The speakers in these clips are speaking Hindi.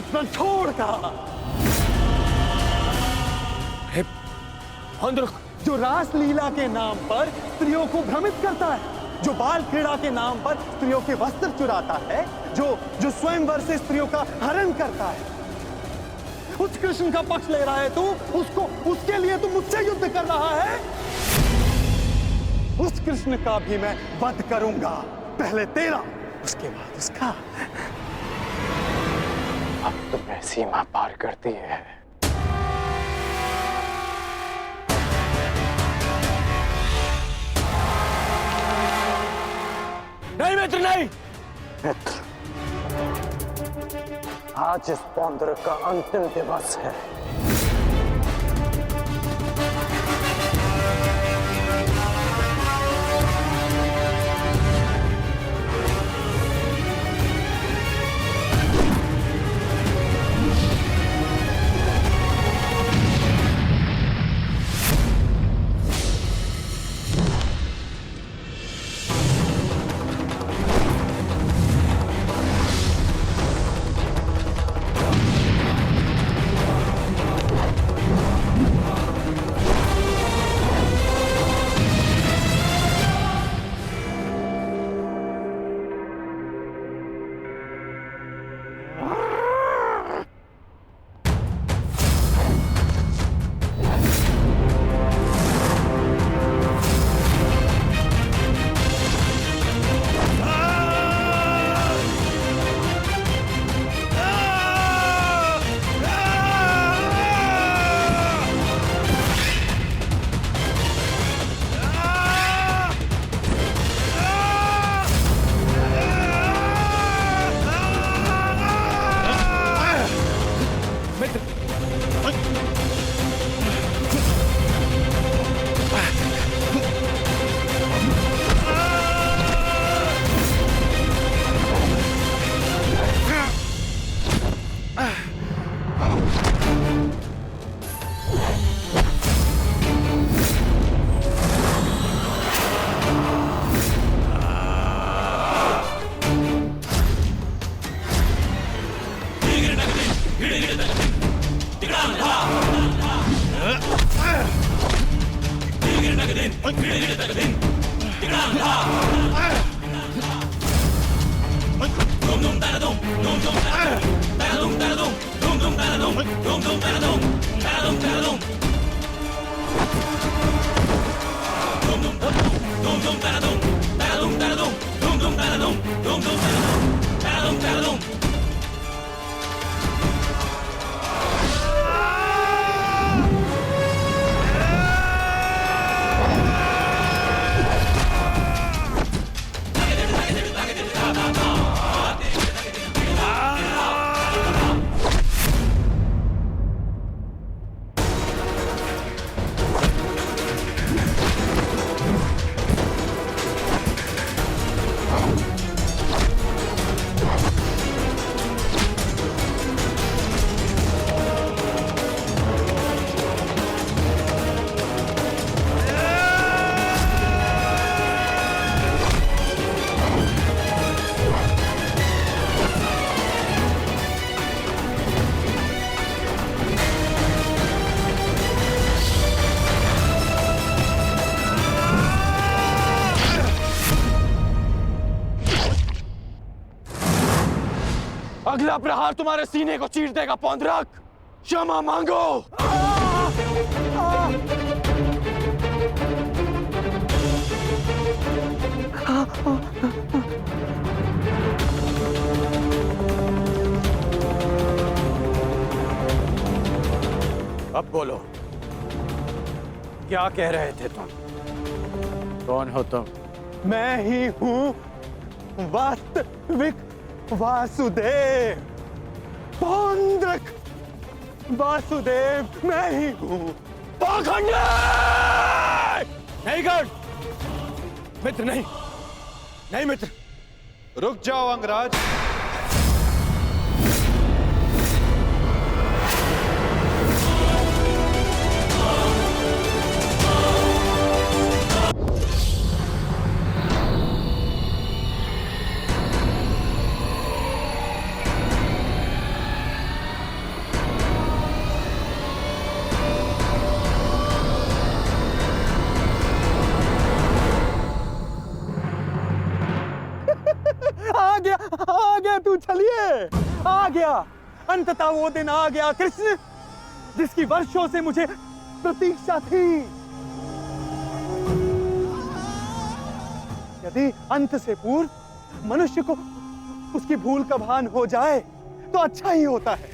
कुछ न छोड़गा। जो रासलीला के नाम पर स्त्रियों को भ्रमित करता है, जो बाल क्रीड़ा के नाम पर स्त्रियों के वस्त्र चुराता है, जो स्वयंवर से स्त्रियों का हरण करता है, उस कृष्ण का पक्ष ले रहा है तू। उसके लिए तू मुझसे युद्ध कर रहा है। उस कृष्ण का भी मैं वध करूंगा, पहले तेरा, उसके बाद उसका। अब तुम्हें सीमा पार करती है। नहीं मित्र, नहीं मित्र, आज इस पौंद्र का अंतिम दिवस है। अगला प्रहार तुम्हारे सीने को चीर देगा पौंद्रक। क्षमा मांगो। अब बोलो, क्या कह रहे थे तुम? कौन हो तुम? मैं ही हूं वास्तविक वासुदेव। पौंद्रक वासुदेव मैं ही हूं। पाखंडी! नहीं गढ़ मित्र, नहीं नहीं मित्र, रुक जाओ अंगराज। गया, अंततः वो दिन आ गया कृष्ण, जिसकी वर्षों से मुझे प्रतीक्षा थी। यदि अंत से पूर्व मनुष्य को उसकी भूल का भान हो जाए तो अच्छा ही होता है।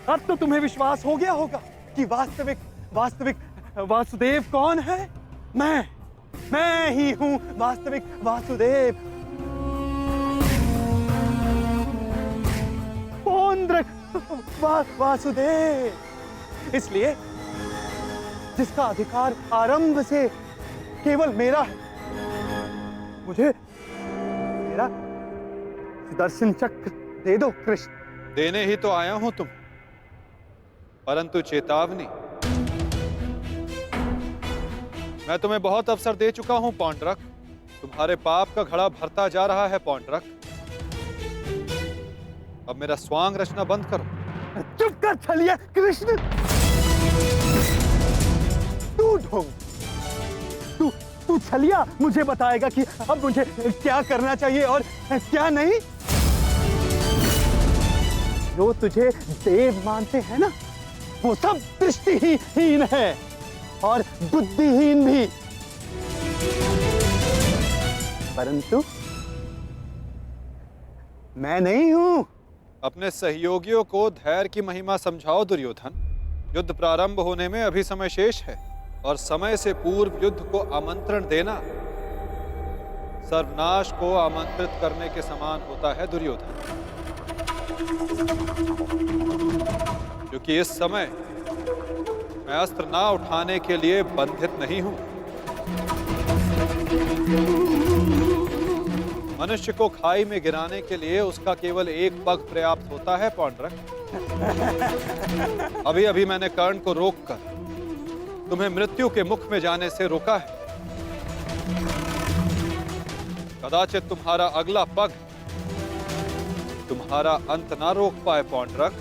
अब तो तुम्हें विश्वास हो गया होगा कि वास्तविक वासुदेव कौन है। मैं ही हूं वास्तविक वासुदेव। पौंड्रक वासुदेव। इसलिए जिसका अधिकार आरंभ से केवल मेरा है, मुझे मेरा सुदर्शन चक्र दे दो कृष्ण। देने ही तो आया हूं तुम, परंतु चेतावनी, मैं तुम्हें बहुत अवसर दे चुका हूं पौंड्रक। तुम्हारे पाप का घड़ा भरता जा रहा है पौंड्रक। अब मेरा स्वांग रचना बंद करो। चुप कर छलिया कृष्ण। तू ढोंग, तू छलिया मुझे बताएगा कि अब मुझे क्या करना चाहिए और क्या नहीं। जो तुझे देव मानते हैं ना, वो सब दृष्टिहीन है और बुद्धिहीन भी। परंतु मैं नहीं हूं। अपने सहयोगियों को धैर्य की महिमा समझाओ दुर्योधन। युद्ध प्रारंभ होने में अभी समय शेष है और समय से पूर्व युद्ध को आमंत्रण देना सर्वनाश को आमंत्रित करने के समान होता है दुर्योधन। क्योंकि इस समय मैं अस्त्र ना उठाने के लिए बंधित नहीं हूं। मनुष्य को खाई में गिराने के लिए उसका केवल एक पग पर्याप्त होता है पौंड्रक। अभी अभी मैंने कर्ण को रोककर तुम्हें मृत्यु के मुख में जाने से रोका है। कदाचित तुम्हारा अगला पग तुम्हारा अंत ना रोक पाए पौंड्रक।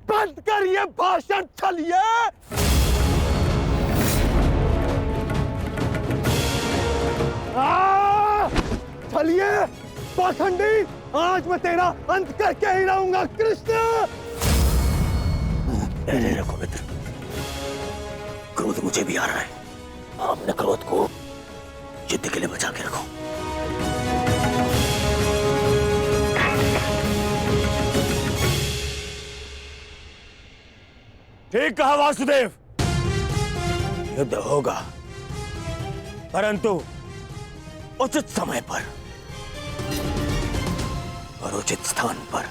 बंद कर ये भाषण छलिए। छलिए पाखंडी, आज मैं तेरा अंत करके ही रहूंगा कृष्ण। रखो मित्र, क्रोध मुझे भी आ रहा है। अपने क्रोध को युद्ध के लिए बचा के रखो। ठीक कहा वासुदेव, युद्ध होगा, परंतु उचित समय पर और उचित स्थान पर।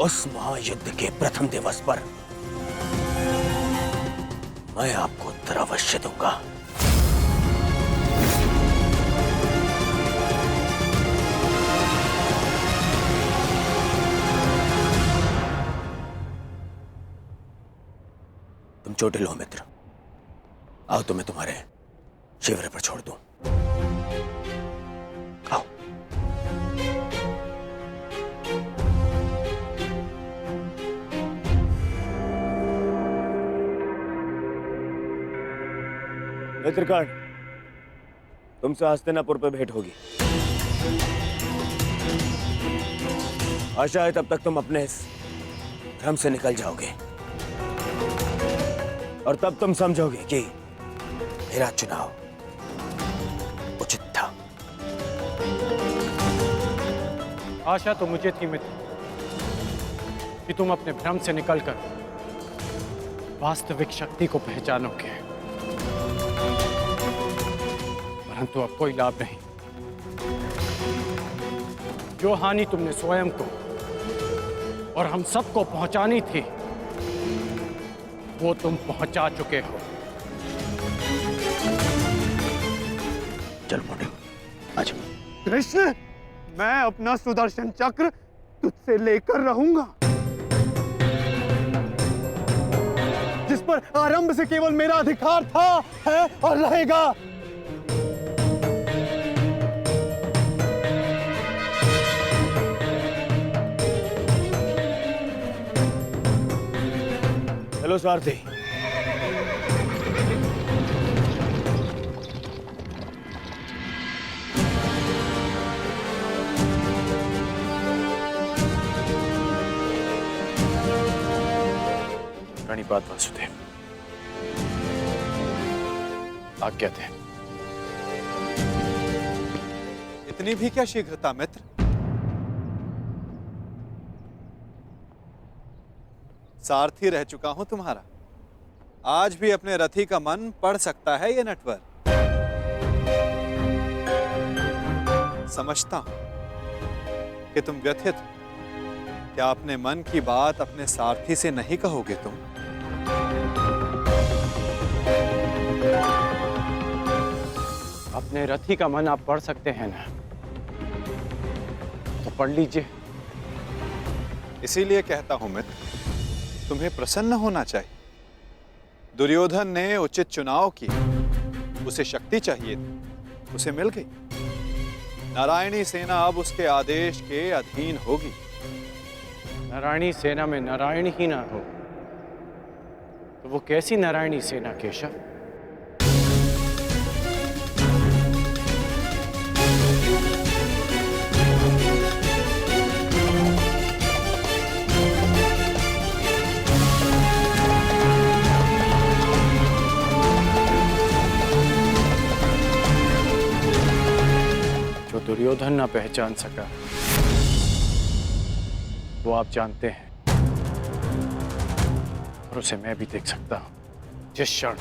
उस महायुद्ध के प्रथम दिवस पर मैं आपको उत्तर अवश्य दूंगा। तुम चोटिल हो मित्र, आओ तुम्हें तुम्हारे शिविर पर छोड़ दूं। आओ। मित्रकर्ण, तुमसे हस्तिनापुर पर भेंट होगी। आशा है तब तक तुम अपने इस भ्रम से निकल जाओगे और तब तुम समझोगे कि मेरा चुनाव उचित था। आशा तो मुझे थी मित्र कि तुम अपने भ्रम से निकलकर वास्तविक शक्ति को पहचानोगे, परंतु अब कोई लाभ नहीं। जो हानि तुमने स्वयं को और हम सबको पहुंचानी थी, वो तुम पहुंचा चुके हो। चल मोटे, आज कृष्ण, मैं अपना सुदर्शन चक्र तुझसे लेकर रहूंगा, जिस पर आरंभ से केवल मेरा अधिकार था, है और रहेगा। चलो सारथी। प्रणिपात वासुदेव, आज्ञा दे। इतनी भी क्या शीघ्रता मित्र? सारथी रह चुका हूं तुम्हारा। आज भी अपने रथी का मन पढ़ सकता है ये नटवर। समझता हूं कि तुम व्यथित हो। क्या अपने मन की बात अपने सारथी से नहीं कहोगे तुम? अपने रथी का मन आप पढ़ सकते हैं ना, तो पढ़ लीजिए। इसीलिए कहता हूं मित्र, तुम्हें प्रसन्न होना चाहिए। दुर्योधन ने उचित चुनाव किया। उसे शक्ति चाहिए थी, उसे मिल गई। नारायणी सेना अब उसके आदेश के अधीन होगी। नारायणी सेना में नारायण ही ना हो तो वो कैसी नारायणी सेना केशव? जो दुर्योधन ना पहचान सका वो आप जानते हैं, और उसे मैं भी देख सकता हूं। जिस क्षण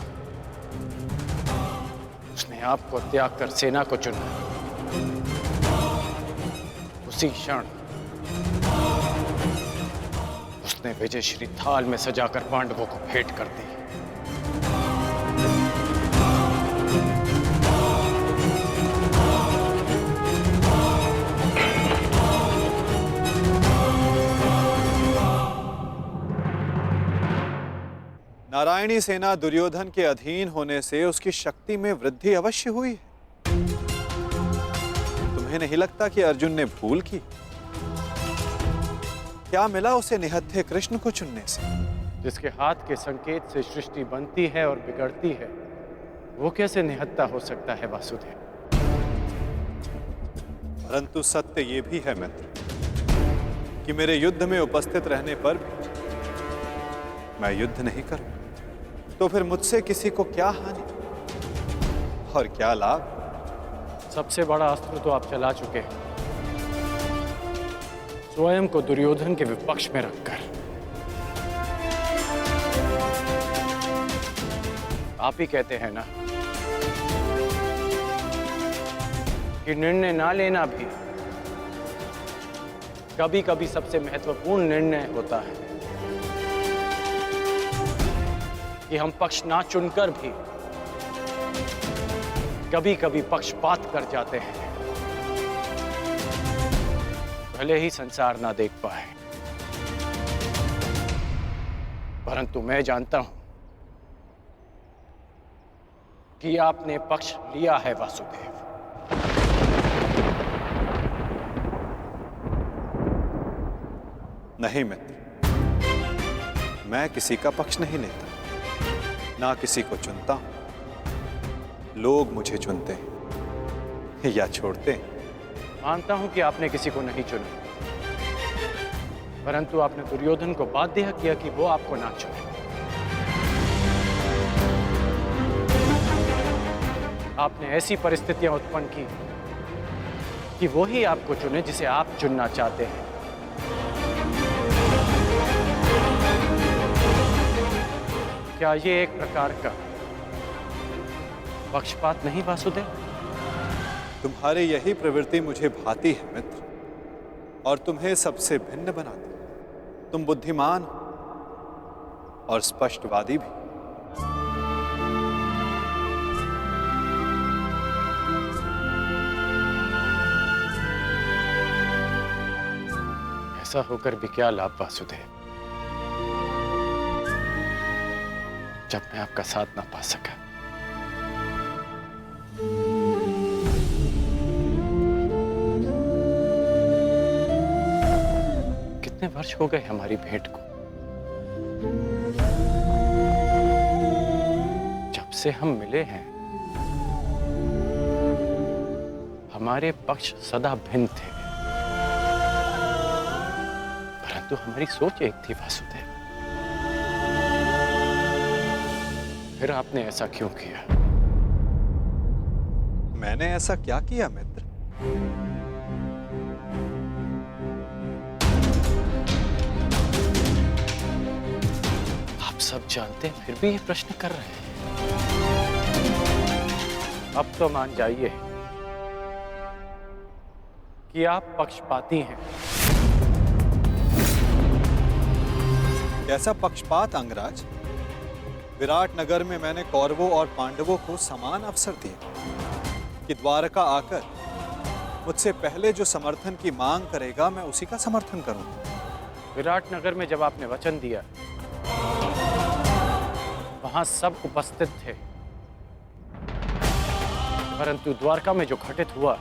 उसने आपको त्याग कर सेना को चुना, उसी क्षण उसने विजयश्री थाल में सजाकर पांडवों को भेंट कर दी। नारायणी सेना दुर्योधन के अधीन होने से उसकी शक्ति में वृद्धि अवश्य हुई है। तुम्हें नहीं लगता कि अर्जुन ने भूल की? क्या मिला उसे निहत्थे कृष्ण को चुनने से? जिसके हाथ के संकेत से सृष्टि बनती है और बिगड़ती है, वो कैसे निहत्था हो सकता है वासुदेव? परंतु सत्य ये भी है मित्र कि मेरे युद्ध में उपस्थित रहने पर भी मैं युद्ध नहीं करूं, तो फिर मुझसे किसी को क्या हानि और क्या लाभ? सबसे बड़ा अस्त्र तो आप चला चुके हैं, स्वयं को दुर्योधन के विपक्ष में रखकर। आप ही कहते हैं ना कि निर्णय ना लेना भी कभी कभी सबसे महत्वपूर्ण निर्णय होता है, कि हम पक्ष ना चुनकर भी कभी कभी पक्षपात कर जाते हैं, भले ही संसार ना देख पाए। परंतु मैं जानता हूं कि आपने पक्ष लिया है वासुदेव। नहीं मित्र, मैं किसी का पक्ष नहीं लेता, ना किसी को चुनता हूं। लोग मुझे चुनते हैं या छोड़ते हैं। मानता हूं कि आपने किसी को नहीं चुना, परंतु आपने दुर्योधन को बाध्य किया कि वो आपको ना चुने। आपने ऐसी परिस्थितियां उत्पन्न की कि वो ही आपको चुने जिसे आप चुनना चाहते हैं। क्या ये एक प्रकार का पक्षपात नहीं वासुदेव? तुम्हारी यही प्रवृत्ति मुझे भाती है मित्र, और तुम्हें सबसे भिन्न बनाती। तुम बुद्धिमान और स्पष्टवादी भी। ऐसा होकर भी क्या लाभ वासुदेव, जब मैं आपका साथ ना पा सका। कितने वर्ष हो गए हमारी भेंट को? से हम मिले हैं, हमारे पक्ष सदा भिन्न थे, परंतु हमारी सोच एक थी वासुदेव। फिर आपने ऐसा क्यों किया? मैंने ऐसा क्या किया मित्र? आप सब जानते हैं फिर भी ये प्रश्न कर रहे हैं। अब तो मान जाइए कि आप पक्षपाती हैं। कैसा पक्षपात अंगराज? विराट नगर में मैंने कौरवों और पांडवों को समान अवसर दिए कि द्वारका आकर मुझसे पहले जो समर्थन की मांग करेगा मैं उसी का समर्थन करूंगा। विराट नगर में जब आपने वचन दिया, वहां सब उपस्थित थे, परंतु द्वारका में जो घटित हुआ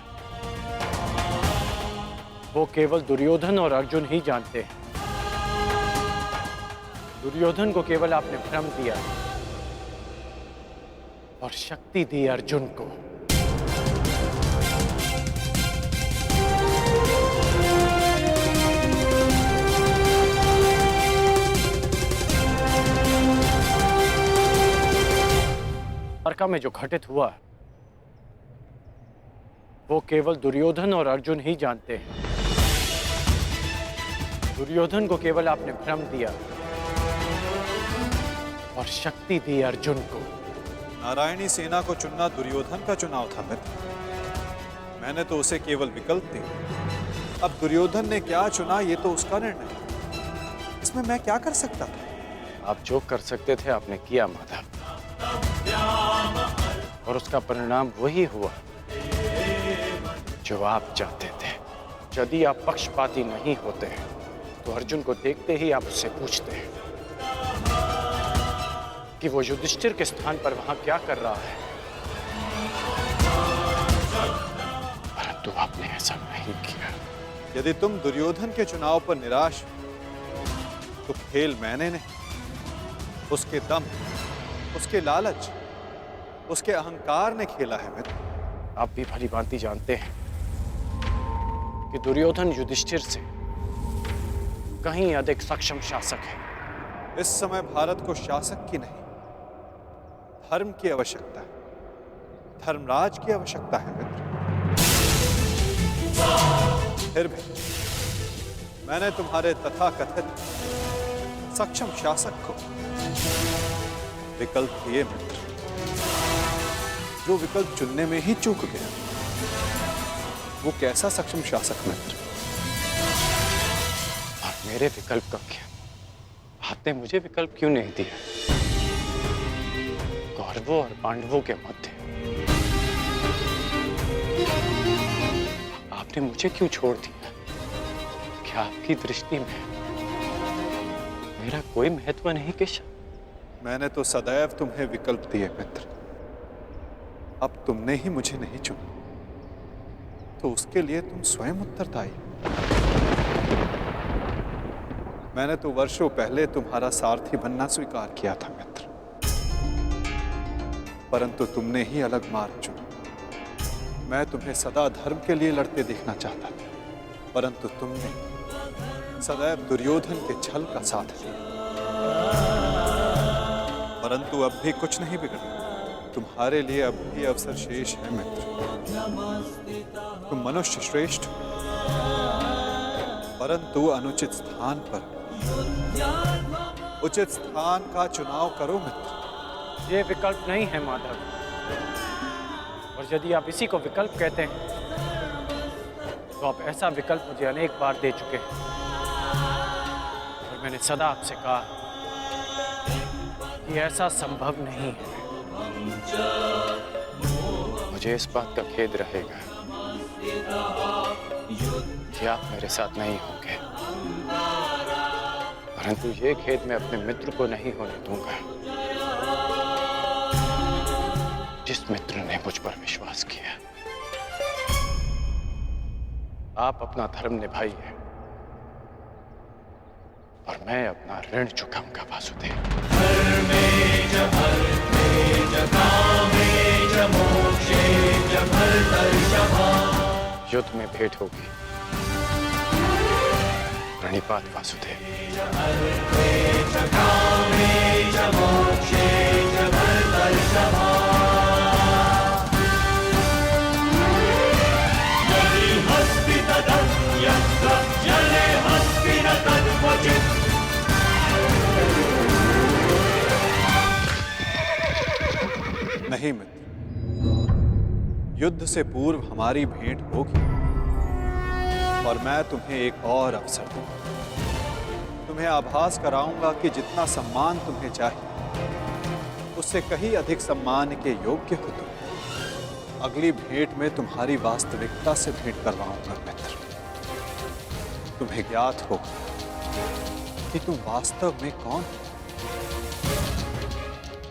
वो केवल दुर्योधन और अर्जुन ही जानते हैं। दुर्योधन को केवल आपने भ्रम दिया और शक्ति दी अर्जुन को। द्वारका में जो घटित हुआ वो केवल दुर्योधन और अर्जुन ही जानते हैं। दुर्योधन को केवल आपने भ्रम दिया और शक्ति दी अर्जुन को। नारायणी सेना को चुनना दुर्योधन का चुनाव था मित्र। मैंने तो उसे केवल विकल्प दिया। अब दुर्योधन ने क्या चुना ये तो उसका निर्णय। इसमें मैं क्या कर सकता था? आप जो कर सकते थे आपने किया माधव, और उसका परिणाम वही हुआ जो आप चाहते थे। यदि आप पक्षपाती नहीं होते तो अर्जुन को देखते ही आप उससे पूछते कि वो युधिष्ठिर के स्थान पर वहां क्या कर रहा है, परंतु आपने ऐसा नहीं किया। यदि तुम दुर्योधन के चुनाव पर निराश हो तो खेल मैंने नहीं, उसके दम, उसके लालच, उसके अहंकार ने खेला है मित्र। आप भी भली भांति जानते हैं कि दुर्योधन युधिष्ठिर से कहीं अधिक सक्षम शासक है। इस समय भारत को शासक की नहीं, धर्म की आवश्यकता है, धर्मराज की आवश्यकता है मित्र। फिर भी मैंने तुम्हारे तथाकथित सक्षम शासक को विकल्प दिए मित्र, जो विकल्प चुनने में ही चूक गया। वो कैसा सक्षम शासक मित्र? और मेरे विकल्प का क्या? आपने मुझे विकल्प क्यों नहीं दिया? कौरवों और पांडवों के मध्य आपने मुझे क्यों छोड़ दिया? क्या आपकी दृष्टि में मेरा कोई महत्व नहीं केशव? मैंने तो सदैव तुम्हें विकल्प दिए मित्र। अब तुमने ही मुझे नहीं चुना तो उसके लिए तुम स्वयं उत्तरदायी। मैंने तो वर्षों पहले तुम्हारा सारथी बनना स्वीकार किया था मित्र, परंतु तुमने ही अलग मार्ग चुना। मैं तुम्हें सदा धर्म के लिए लड़ते देखना चाहता था, परंतु तुमने सदैव दुर्योधन के छल का साथ दिया। परंतु अब भी कुछ नहीं बिगड़ा। तुम्हारे लिए अब भी अवसर शेष है मित्र। तुम मनुष्य श्रेष्ठ हो, परंतु अनुचित स्थान पर उचित स्थान का चुनाव करो मित्र। ये विकल्प नहीं है माधव, और यदि आप इसी को विकल्प कहते हैं तो आप ऐसा विकल्प मुझे अनेक बार दे चुके हैं, और मैंने सदा आपसे कहा कि ऐसा संभव नहीं है। मुझे इस बात का खेद रहेगा कि आप मेरे साथ नहीं होंगे, परंतु ये खेद मैं अपने मित्र को नहीं होने दूंगा, जिस मित्र ने मुझ पर विश्वास किया। आप अपना धर्म निभाइए और मैं अपना ऋण चुकाऊंगा वासुदेव। युद्ध में भेंट होगी। प्रणिपात वासुदेव। नहीं मित्र, युद्ध से पूर्व हमारी भेंट होगी और मैं तुम्हें एक और अवसर दूंगा। तुम्हें आभास कराऊंगा कि जितना सम्मान तुम्हें चाहिए उससे कहीं अधिक सम्मान के योग्य हो तुम। अगली भेंट में तुम्हारी वास्तविकता से भेंट करवाऊंगा मित्र। तुम्हें ज्ञात होगा कि तुम वास्तव में कौन हो।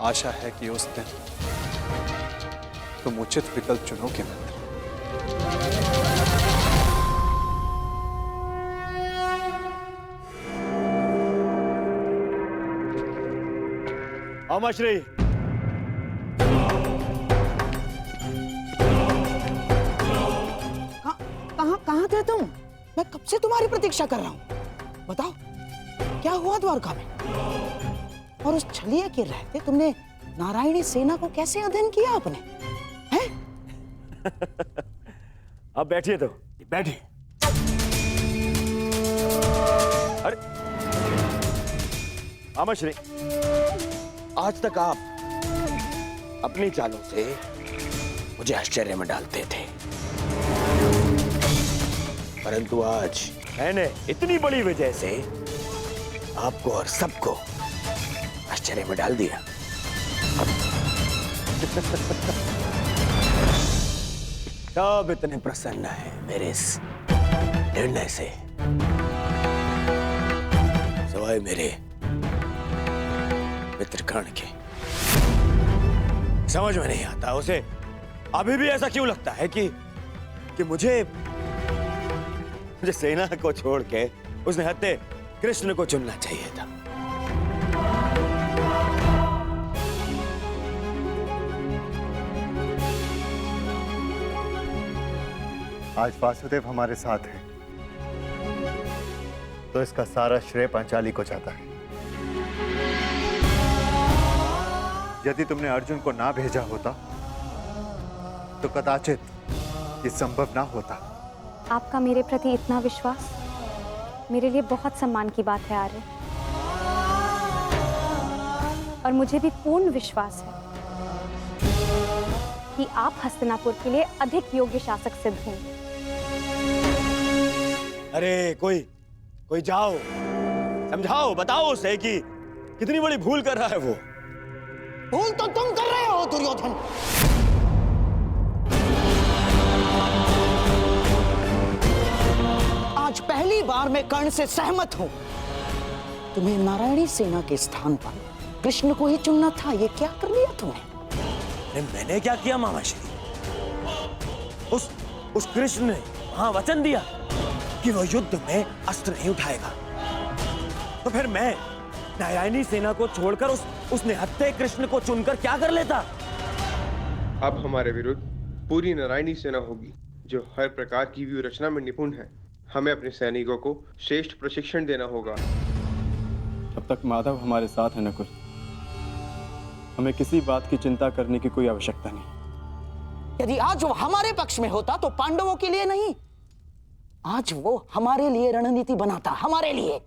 आशा है कि उस दिन तुम उचित विकल्प चुनोगे मित्र। अमश्री, कहाँ थे तुम? मैं कब से तुम्हारी प्रतीक्षा कर रहा हूँ। बताओ क्या हुआ द्वारका में? और उस छलिया के रहते तुमने नारायणी सेना को कैसे अध्ययन किया आपने? हैं? अब बैठिए तो बैठिए। अरे अमश्री, आज तक आप अपनी चालों से मुझे आश्चर्य में डालते थे, परंतु आज मैंने इतनी बड़ी वजह से आपको और सबको आश्चर्य में डाल दिया। सब इतने प्रसन्न है मेरे इस निर्णय से, सिवाय मेरे मित्र कर्ण के। समझ में नहीं आता उसे अभी भी ऐसा क्यों लगता है कि मुझे सेना को छोड़ के उसने हत्या कृष्ण को चुनना चाहिए था। आज वासुदेव हमारे साथ है तो इसका सारा श्रेय पांचाली को जाता है। यदि तुमने अर्जुन को ना भेजा होता तो कदाचित ये संभव ना होता। आपका मेरे प्रति इतना विश्वास मेरे लिए बहुत सम्मान की बात है आर्य। और मुझे भी पूर्ण विश्वास है कि आप हस्तिनापुर के लिए अधिक योग्य शासक सिद्ध होंगे। अरे कोई जाओ, समझाओ, बताओ उसे कि कितनी बड़ी भूल कर रहा है वो। भूल तो तुम कर रहे हो दुर्योधन। आज पहली बार मैं कर्ण से सहमत हूं। तुम्हें नारायणी सेना के स्थान पर कृष्ण को ही चुनना था। ये क्या कर लिया तुमने? अरे मैंने क्या किया मामाश्री? उस कृष्ण ने वहां वचन दिया कि वो युद्ध में अस्त्र नहीं उठाएगा, तो फिर मैं नारायणी सेना को छोड़कर उसने हत्या कृष्ण को चुनकर क्या कर लेता? अब हमारे विरुद्ध पूरी नारायणी सेना होगी जो हर प्रकार की व्यूह रचना में निपुण है। हमें अपने सैनिकों को श्रेष्ठ प्रशिक्षण देना होगा। अब तक माधव हमारे साथ है नकुल, हमें किसी बात की चिंता करने की कोई आवश्यकता नहीं। यदि आज वो हमारे पक्ष में होता तो पांडवों के लिए नहीं, आज वो हमारे लिए रणनीति बनाता, हमारे लिए।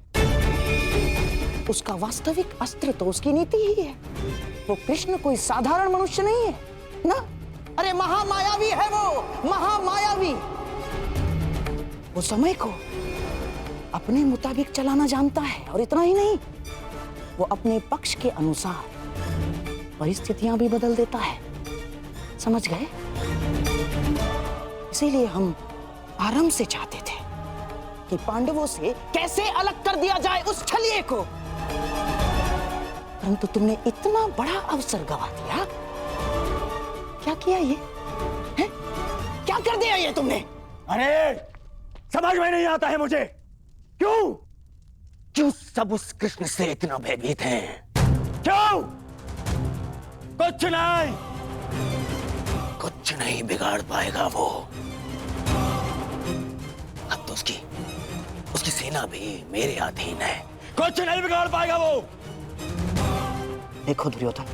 उसका वास्तविक अस्त्र तो उसकी नीति ही है। वो कृष्ण कोई साधारण मनुष्य नहीं है ना। अरे महामायावी है वो, महामायावी। वो समय को अपने मुताबिक चलाना जानता है, और इतना ही नहीं, वो अपने पक्ष के अनुसार परिस्थितियां भी बदल देता है। समझ गए? इसीलिए हम आरंभ से चाहते थे कि पांडवों से कैसे अलग कर दिया जाए उस छलिए को, परंतु तुमने इतना बड़ा अवसर गवा दिया। क्या किया ये? है? क्या कर दिया ये तुमने? अरे समझ में नहीं आता है मुझे, क्यों सब उस कृष्ण से इतना भयभीत हैं? क्यों? कुछ नहीं बिगाड़ पाएगा वो। सेना भी मेरे अधीन है। कुछ नहीं बिगाड़ पाएगा वो। देखो दुर्योधन,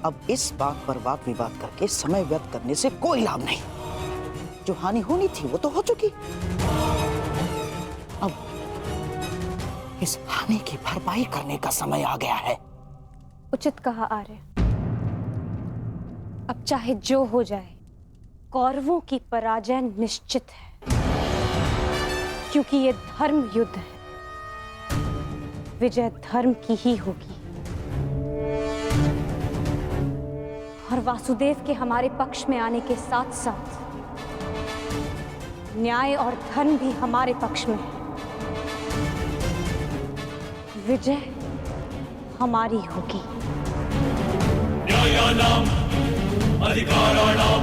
अब इस बात पर वाद विवाद करके समय व्यर्थ करने से कोई लाभ नहीं। जो हानि होनी थी वो तो हो चुकी। अब इस हानि की भरपाई करने का समय आ गया है। उचित कहा आर्य। अब चाहे जो हो जाए, कौरवों की पराजय निश्चित है, क्योंकि ये धर्म युद्ध है। विजय धर्म की ही होगी। और वासुदेव के हमारे पक्ष में आने के साथ साथ न्याय और धर्म भी हमारे पक्ष में है। विजय हमारी होगी। न्यायानाम अधिकाराणाम।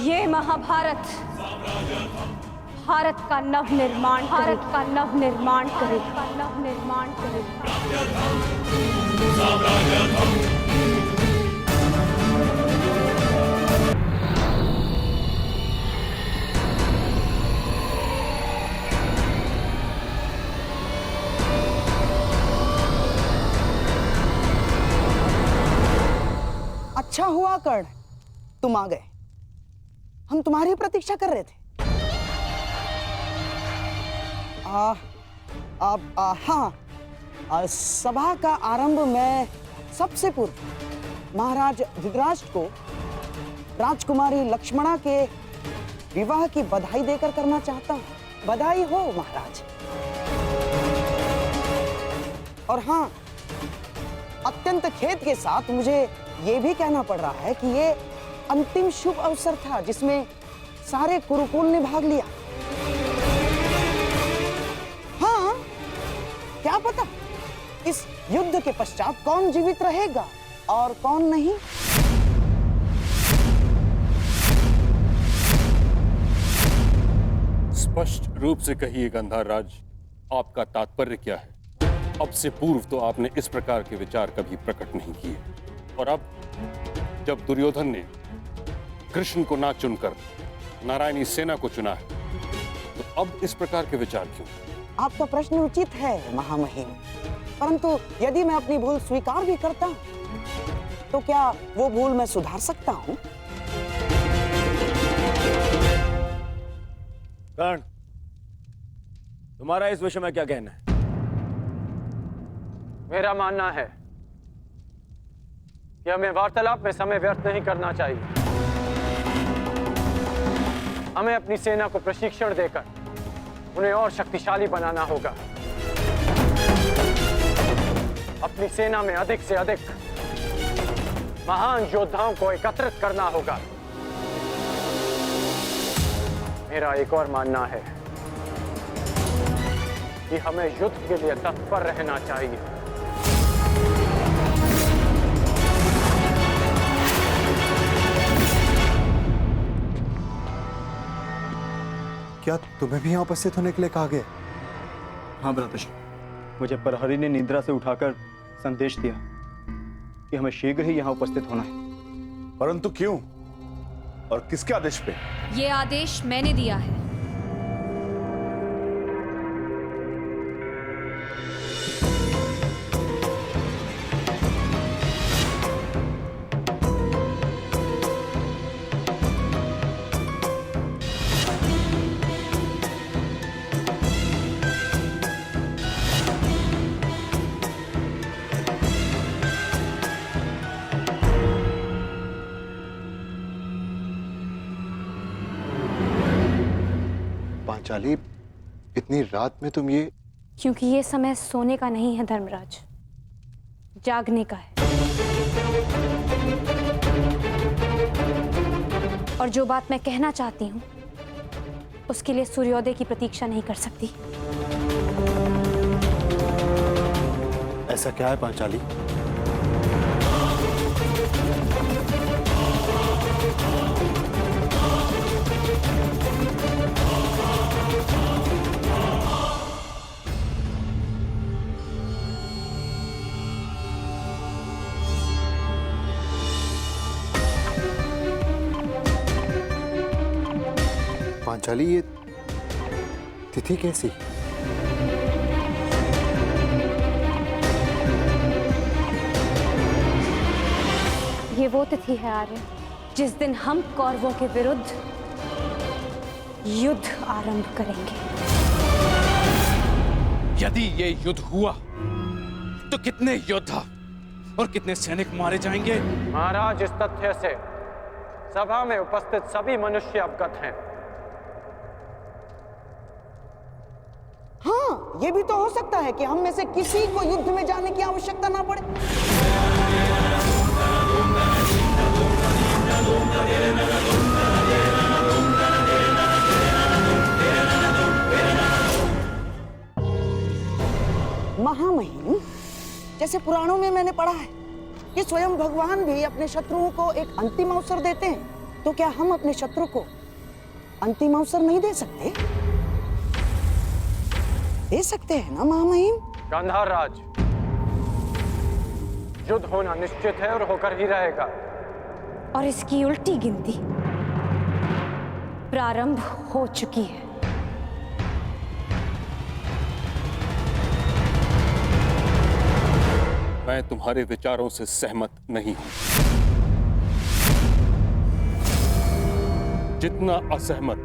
ये महाभारत भारत का नवनिर्माण करेगा। अच्छा हुआ कर्ण, तुम आ गए। हम तुम्हारी प्रतीक्षा कर रहे थे। सभा का आरंभ मैं सबसे पूर्व महाराज धृतराष्ट्र को राजकुमारी लक्ष्मणा के विवाह की बधाई देकर करना चाहता हूँ। बधाई हो महाराज। और हाँ, अत्यंत खेद के साथ मुझे ये भी कहना पड़ रहा है कि ये अंतिम शुभ अवसर था जिसमें सारे कुरुकुल ने भाग लिया। हाँ, क्या पता इस युद्ध के पश्चात कौन जीवित रहेगा और कौन नहीं। स्पष्ट रूप से कहिए गंधार राज, आपका तात्पर्य क्या है? अब से पूर्व तो आपने इस प्रकार के विचार कभी प्रकट नहीं किए, और अब जब दुर्योधन ने कृष्ण को ना चुनकर नारायणी सेना को चुना है, तो अब इस प्रकार के विचार क्यों? आपका प्रश्न उचित है महामहिम, परंतु यदि मैं अपनी भूल स्वीकार भी करता हूं, तो क्या वो भूल मैं सुधार सकता हूं? कर्ण, तुम्हारा इस विषय में क्या कहना है? मेरा मानना है कि हमें वार्तालाप में समय व्यर्थ नहीं करना चाहिए। हमें अपनी सेना को प्रशिक्षण देकर उन्हें और शक्तिशाली बनाना होगा। अपनी सेना में अधिक से अधिक महान योद्धाओं को एकत्रित करना होगा। मेरा एक और मानना है कि हमें युद्ध के लिए तत्पर रहना चाहिए। क्या तुम्हें भी यहाँ उपस्थित होने के लिए कहा गया? हाँ भ्राताश्री, मुझे प्रहरी ने निद्रा से उठाकर संदेश दिया कि हमें शीघ्र ही यहाँ उपस्थित होना है। परंतु क्यों और किसके आदेश पे? ये आदेश मैंने दिया है। पांचाली, इतनी रात में तुम ये? क्योंकि ये समय सोने का नहीं है धर्मराज, जागने का है। और जो बात मैं कहना चाहती हूँ उसके लिए सूर्योदय की प्रतीक्षा नहीं कर सकती। ऐसा क्या है पांचाली? पांचाली, ये तिथि कैसी? ये वो तिथि है आर्य जिस दिन हम कौरवों के विरुद्ध युद्ध आरंभ करेंगे। यदि ये युद्ध हुआ तो कितने योद्धा और कितने सैनिक मारे जाएंगे? महाराज, इस तथ्य से सभा में उपस्थित सभी मनुष्य अवगत हैं। हाँ, ये भी तो हो सकता है कि हम में से किसी को युद्ध में जाने की आवश्यकता ना पड़े। महामहिम, जैसे पुराणों में मैंने पढ़ा है कि स्वयं भगवान भी अपने शत्रुओं को एक अंतिम अवसर देते हैं, तो क्या हम अपने शत्रु को अंतिम अवसर नहीं दे सकते? दे सकते हैं ना महामहिम? गांधार राज, युद्ध होना निश्चित है और होकर ही रहेगा। और इसकी उल्टी गिनती प्रारंभ हो चुकी है। मैं तुम्हारे विचारों से सहमत नहीं हूं। जितना असहमत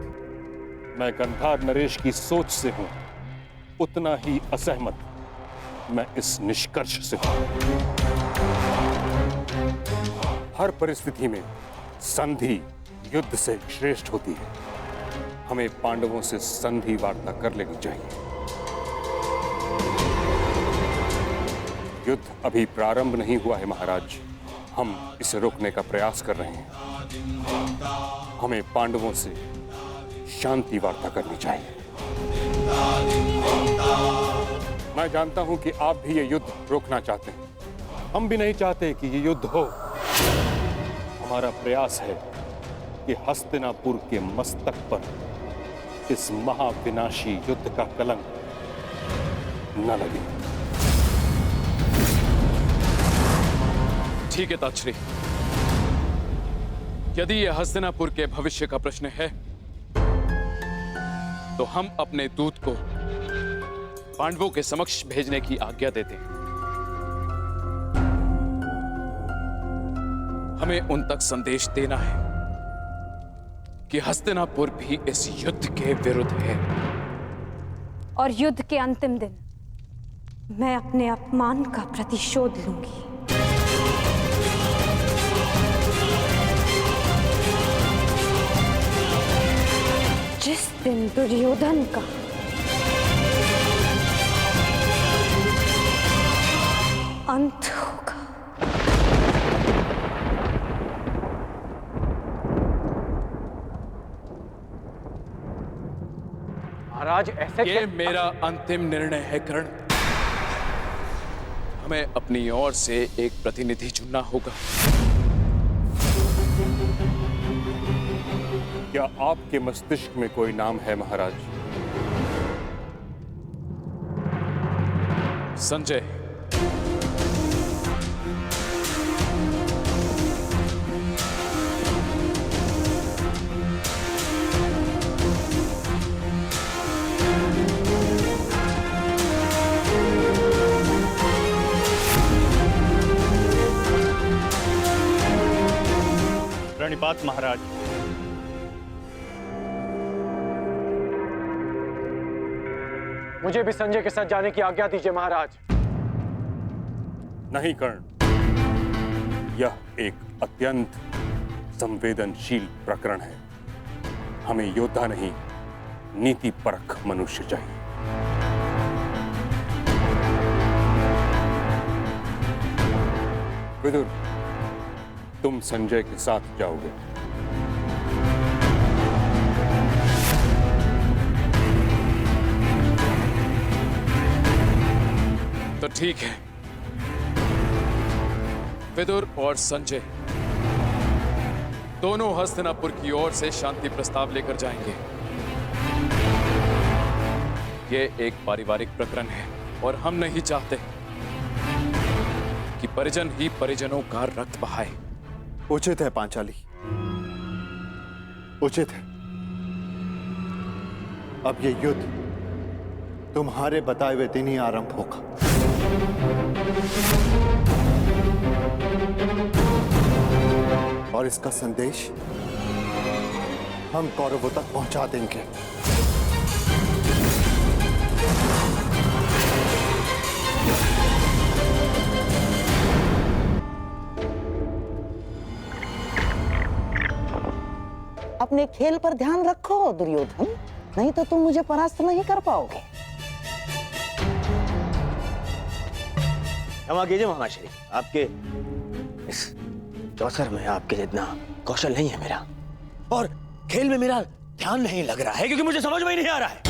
मैं गंधार नरेश की सोच से हूं, उतना ही असहमत मैं इस निष्कर्ष से हूं। हर परिस्थिति में संधि युद्ध से श्रेष्ठ होती है। हमें पांडवों से संधि वार्ता कर लेनी चाहिए। युद्ध अभी प्रारंभ नहीं हुआ है महाराज, हम इसे रोकने का प्रयास कर रहे हैं। हमें पांडवों से शांति वार्ता करनी चाहिए। मैं जानता हूं कि आप भी ये युद्ध रोकना चाहते हैं, हम भी नहीं चाहते कि ये युद्ध हो। हमारा प्रयास है कि हस्तिनापुर के मस्तक पर इस महाविनाशी युद्ध का कलंक न लगे। ठीक है ताक्षरी, यदि यह हस्तिनापुर के भविष्य का प्रश्न है तो हम अपने दूत को पांडवों के समक्ष भेजने की आज्ञा देते हैं। हमें उन तक संदेश देना है कि हस्तिनापुर भी इस युद्ध के विरुद्ध है। और युद्ध के अंतिम दिन मैं अपने अपमान का प्रतिशोध लूंगी। जिस दिन दुर्योधन का अंत होगा। महाराज, ऐसे ये मेरा अंतिम निर्णय है कर्ण। हमें अपनी ओर से एक प्रतिनिधि चुनना होगा। क्या आपके मस्तिष्क में कोई नाम है महाराज? संजय। प्रणिपात महाराज। मुझे भी संजय के साथ जाने की आज्ञा दीजिए महाराज। नहीं कर्ण, यह एक अत्यंत संवेदनशील प्रकरण है। हमें योद्धा नहीं, नीति परख मनुष्य चाहिए। विदुर, तुम संजय के साथ जाओगे। तो ठीक है, विदुर और संजय दोनों हस्तिनापुर की ओर से शांति प्रस्ताव लेकर जाएंगे। ये एक पारिवारिक प्रकरण है और हम नहीं चाहते कि परिजन ही परिजनों का रक्त बहाए। उचित है पांचाली, उचित है। अब ये युद्ध तुम्हारे बताए हुए दिन ही आरंभ होगा। और इसका संदेश हम कौरवों तक पहुंचा देंगे। अपने खेल पर ध्यान रखो दुर्योधन, नहीं तो तुम मुझे परास्त नहीं कर पाओगे। क्षमा कीजिए महामाश्री, आपके इस चौसर में आपके जितना कौशल नहीं है मेरा, और खेल में मेरा ध्यान नहीं लग रहा है क्योंकि मुझे समझ में ही नहीं आ रहा है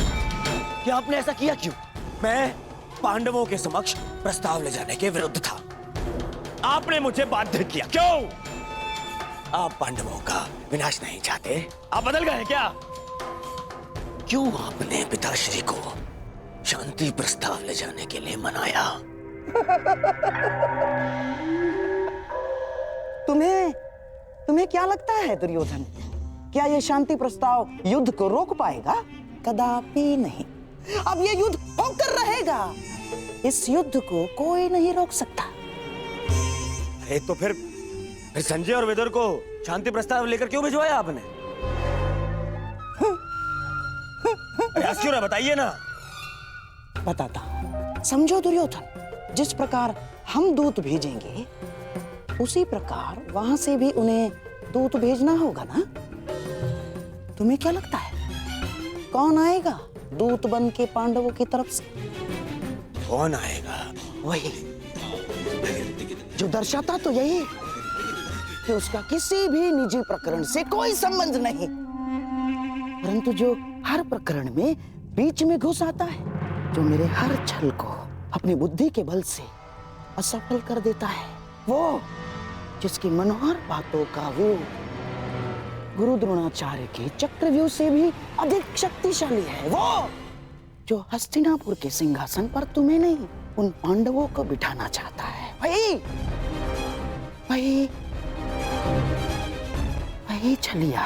कि आपने ऐसा किया क्यों। मैं पांडवों के समक्ष प्रस्ताव ले जाने के विरुद्ध था, आपने मुझे बाध्य किया। क्यों? आप पांडवों का विनाश नहीं चाहते? आप बदल गए हैं क्या? क्यों आपने पिताश्री को शांति प्रस्ताव ले जाने के लिए मनाया? तुम्हें क्या लगता है दुर्योधन, क्या यह शांति प्रस्ताव युद्ध को रोक पाएगा? कदापि नहीं। अब यह युद्ध होकर रहेगा। इस युद्ध को कोई नहीं रोक सकता। अरे तो फिर संजय और विदुर को शांति प्रस्ताव लेकर क्यों भिजवाया आपने? प्रयास क्यों रहा, बताइए ना। बताता हूं। समझो दुर्योधन, जिस प्रकार हम दूत भेजेंगे उसी प्रकार वहां से भी उन्हें दूत भेजना होगा ना। तुम्हें क्या लगता है कौन आएगा दूत बन के पांडवों की तरफ से? कौन आएगा? वही जो दर्शाता तो यही कि उसका किसी भी निजी प्रकरण से कोई संबंध नहीं, परंतु जो हर प्रकरण में बीच में घुस आता है, जो मेरे हर छल को अपनी बुद्धि के बल से असफल कर देता है, वो जिसकी मनोहर बातों का व्यू गुरु द्रोणाचार्य के चक्रव्यूह से भी अधिक शक्तिशाली है, वो जो हस्तिनापुर के सिंहासन पर तुम्हें नहीं उन पांडवों को बिठाना चाहता है। वही छलिया,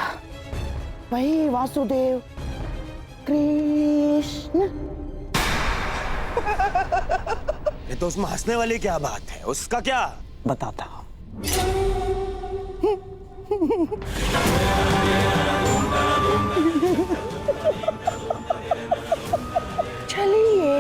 वही वासुदेव कृष्ण। ये तो उसमें हंसने वाली क्या बात है, उसका क्या? बताता हूं। चलिए।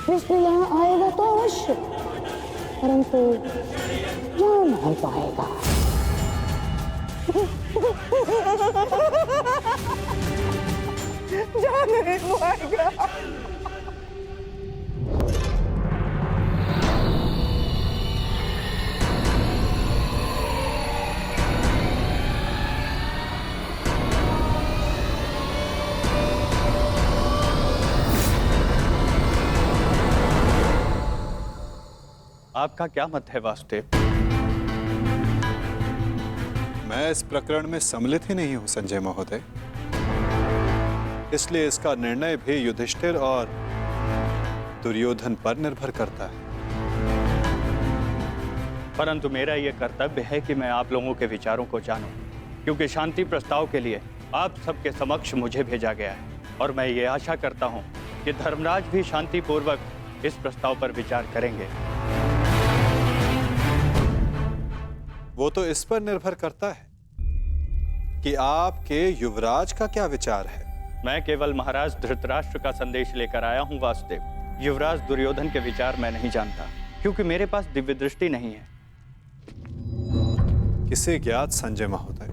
कृष्ण यहाँ आएगा तो अवश्य, परंतु जा नहीं पाएगा। जा नहीं पाएगा। आपका क्या मत है वासुदेव? मैं इस प्रकरण में सम्मिलित ही नहीं हूं संजय महोदय, इसलिए इसका निर्णय भी युधिष्ठिर और दुर्योधन पर निर्भर करता है। परंतु मेरा यह कर्तव्य है कि मैं आप लोगों के विचारों को जानूं, क्योंकि शांति प्रस्ताव के लिए आप सबके समक्ष मुझे भेजा गया है, और मैं ये आशा करता हूं कि धर्मराज भी शांतिपूर्वक इस प्रस्ताव पर विचार करेंगे। वो तो इस पर निर्भर करता है कि आपके युवराज का क्या विचार है। मैं केवल महाराज धृतराष्ट्र का संदेश लेकर आया हूं वासुदेव। युवराज दुर्योधन के विचार मैं नहीं जानता, क्योंकि मेरे पास दिव्य दृष्टि नहीं है। किसे ज्ञात संजय महोदय,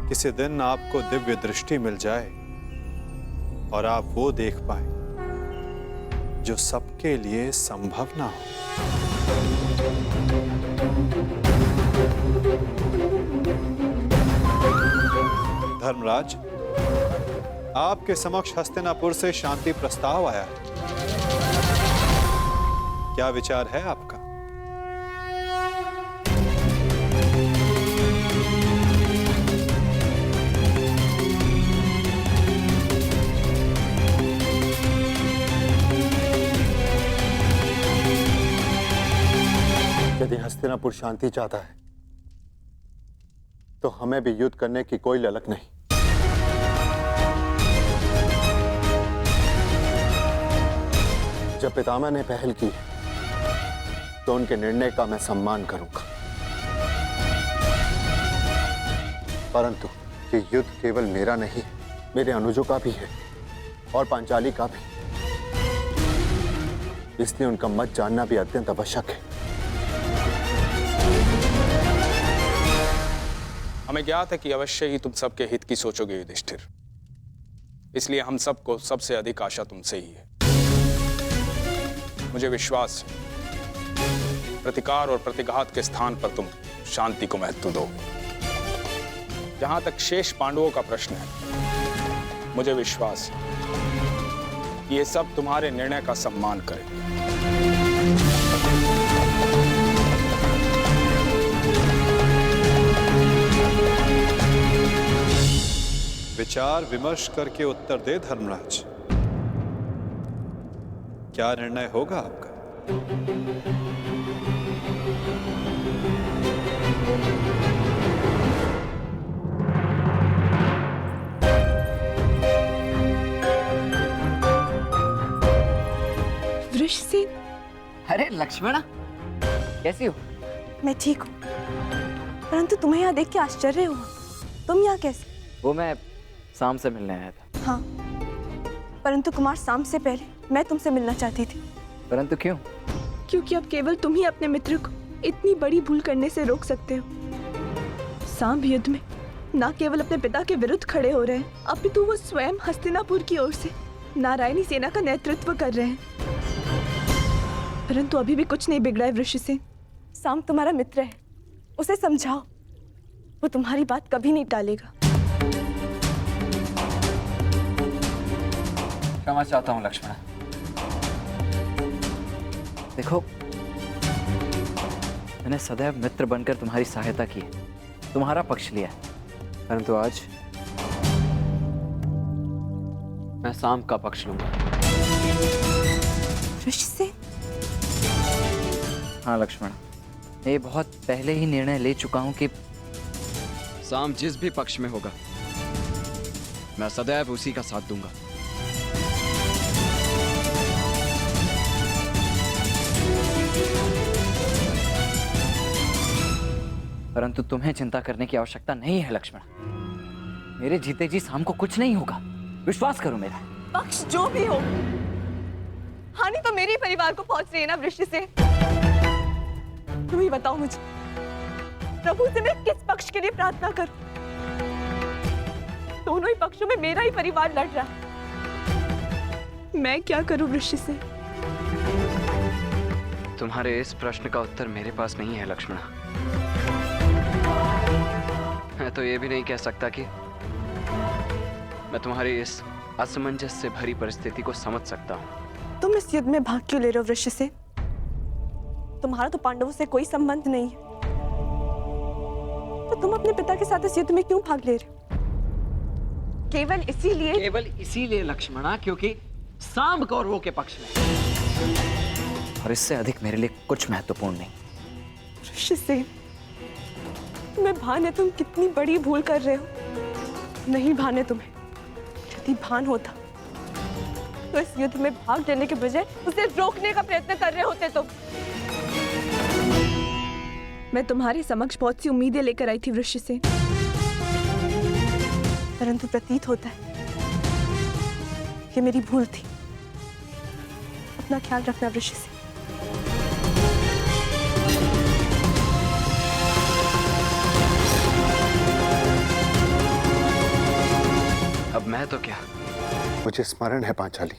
किसी दिन आपको दिव्य दृष्टि मिल जाए और आप वो देख पाए जो सबके लिए संभव ना हो। धर्मराज, आपके समक्ष हस्तिनापुर से शांति प्रस्ताव आया है, क्या विचार है आपका? हस्तिनापुर शांति चाहता है तो हमें भी युद्ध करने की कोई ललक नहीं। जब पितामह ने पहल की तो उनके निर्णय का मैं सम्मान करूंगा, परंतु ये युद्ध केवल मेरा नहीं, मेरे अनुजों का भी है और पांचाली का भी। इसलिए उनका मत जानना भी अत्यंत आवश्यक है। हमें ज्ञात है कि अवश्य ही तुम सबके हित की सोचोगे युधिष्ठिर, इसलिए हम सबको सबसे अधिक आशा तुमसे ही है। मुझे विश्वास है प्रतिकार और प्रतिघात के स्थान पर तुम शांति को महत्व दो। जहां तक शेष पांडवों का प्रश्न है, मुझे विश्वास है कि ये सब तुम्हारे निर्णय का सम्मान करेंगे। विचार विमर्श करके उत्तर दे धर्मराज, क्या निर्णय होगा आपका? वृषसेन। अरे लक्ष्मणा, कैसी हो? मैं ठीक हूँ, परंतु तुम्हें यहाँ देख के आश्चर्य हुआ। तुम यहाँ कैसे? वो मैं शाम से मिलने आया था। हाँ, परंतु कुमार शाम से पहले मैं तुमसे मिलना चाहती थी। परंतु क्यों? क्योंकि अब केवल तुम ही अपने मित्र को इतनी बड़ी भूल करने से रोक सकते हो। सांब युद्ध में न केवल अपने पिता के विरुद्ध खड़े हो रहे हैं, अपितु वो स्वयं हस्तिनापुर की ओर से नारायणी सेना का नेतृत्व कर रहे हैं। परंतु अभी भी कुछ नहीं बिगड़ा है वृषसेन। सांब तुम्हारा मित्र है, उसे समझाओ, वो तुम्हारी बात कभी नहीं टालेगा। क्षमा चाहता हूँ लक्ष्मणा। देखो, मैंने सदैव मित्र बनकर तुम्हारी सहायता की है, तुम्हारा पक्ष लिया है, परंतु आज मैं सांब का पक्ष लूंगा। वृषसेन? हाँ लक्ष्मण, मैं बहुत पहले ही निर्णय ले चुका हूं कि सांब जिस भी पक्ष में होगा, मैं सदैव उसी का साथ दूंगा। परंतु तुम्हें चिंता करने की आवश्यकता नहीं है लक्ष्मण। मेरे जीते जी सांब को कुछ नहीं होगा, विश्वास करो मेरा। पक्ष जो भी हो, हानि तो मेरे परिवार को पहुंच रही है ना वृषसेन। तुम ही बताओ मुझे, प्रभु से मैं किस पक्ष के लिए प्रार्थना करूं? दोनों ही पक्षों में मेरा ही परिवार लड़ रहा है। मैं क्या करूं वृषसेन? तुम्हारे इस प्रश्न का उत्तर मेरे पास नहीं है लक्ष्मणा। मैं तो ये भी नहीं कह सकता कि मैं तुम्हारी इस असमंजस से भरी परिस्थिति को समझ सकता हूँ। तुम इस युद्ध में भाग क्यों ले रहे हो वृषसेन? तुम्हारा तो पांडवों से कोई संबंध नहीं है, तो तुम अपने पिता के साथ इस युद्ध में क्यों भाग ले रहे हो? केवल इसीलिए? केवल इसीलिए लक्ष्मणा, क्योंकि सांब कौरवों के पक्ष में, और इससे अधिक मेरे लिए कुछ महत्वपूर्ण नहीं। वृषसेन, तुम्हें भान है तुम कितनी बड़ी भूल कर रहे हो? नहीं भान है तुम्हें। यदि भान होता तो इस युद्ध में भाग लेने के बजाय उसे रोकने का प्रयत्न कर रहे होते तुम। मैं तुम्हारे समक्ष बहुत सी उम्मीदें लेकर आई थी वृषसेन, परंतु प्रतीत होता है कि मेरी भूल थी। अपना ख्याल रखना वृषसेन। अब मैं तो क्या? मुझे स्मरण है पांचाली,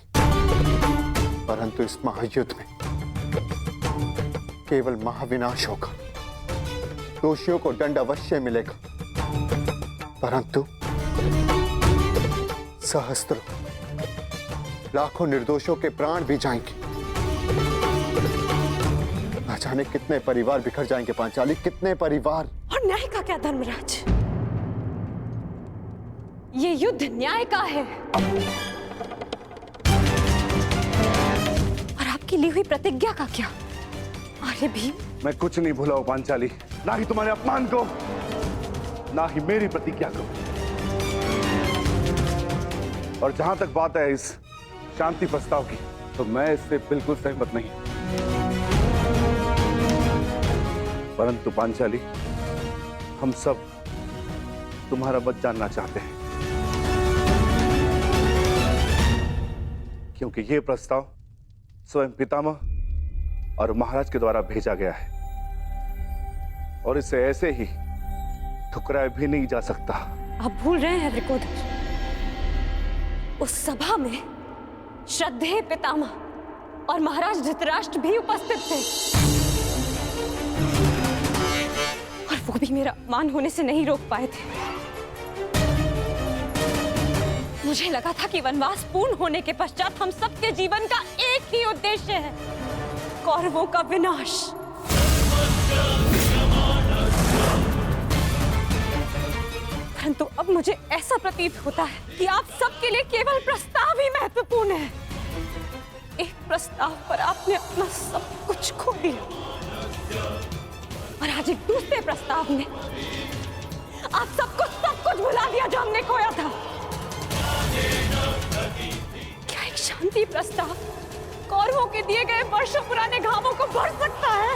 परंतु इस महायुद्ध में केवल महाविनाश होगा। दोषियों को दंड अवश्य मिलेगा, परंतु सहस्त्रों लाखों निर्दोषों के प्राण भी जाएंगे। न जाने कितने परिवार बिखर जाएंगे पांचाली, कितने परिवार। और न्याय का क्या धर्मराज? ये युद्ध न्याय का है, और आपकी ली हुई प्रतिज्ञा का क्या? आर्य भीम, मैं कुछ नहीं भूला हूं पांचाली, ना ही तुम्हारे अपमान को, ना ही मेरी प्रतिज्ञा को। और जहां तक बात है इस शांति प्रस्ताव की, तो मैं इससे बिल्कुल सहमत नहीं। परंतु पांचाली, हम सब तुम्हारा मत जानना चाहते हैं, क्योंकि यह प्रस्ताव स्वयं पितामह और महाराज के द्वारा भेजा गया है, और इसे ऐसे ही ठुकराया भी नहीं जा सकता। आप भूल रहे हैं वृकोदर, उस सभा में श्रद्धेय पितामह और महाराज धृतराष्ट्र भी उपस्थित थे, और वो भी मेरा अपमान होने से नहीं रोक पाए थे। मुझे लगा था कि वनवास पूर्ण होने के पश्चात हम सबके जीवन का एक ही उद्देश्य है, कौरवों का विनाश। परंतु अब मुझे ऐसा प्रतीत होता है कि आप सबके लिए केवल प्रस्ताव ही महत्वपूर्ण है। एक प्रस्ताव पर आपने अपना सब कुछ खो दिया, और आज एक दूसरे प्रस्ताव में आप सब कुछ भुला दिया जो हमने खोया था। क्या एक शांति प्रस्ताव कौरवों के दिए गए वर्षों पुराने घावों को भर सकता है?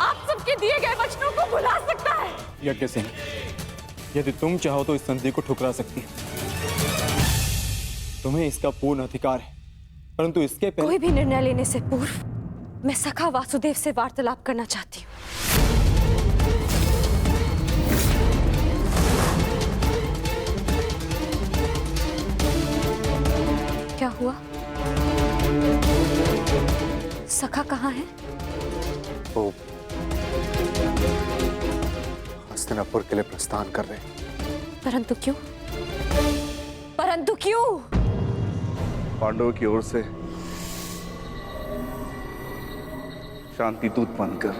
आप सबके दिए गए वचनों को भुला सकता है? यज्ञसेन, यदि तुम चाहो तो इस संधि को ठुकरा सकती हो। तुम्हें इसका पूर्ण अधिकार है, परंतु इसके पहले कोई भी निर्णय लेने से पूर्व मैं सखा वासुदेव से वार्तालाप करना चाहती हूँ। क्या हुआ? सखा कहाँ है? वो हस्तिनापुर के लिए प्रस्थान कर रहे हैं। परंतु क्यों? परंतु क्यों? पांडवों की ओर से शांति दूत बनकर।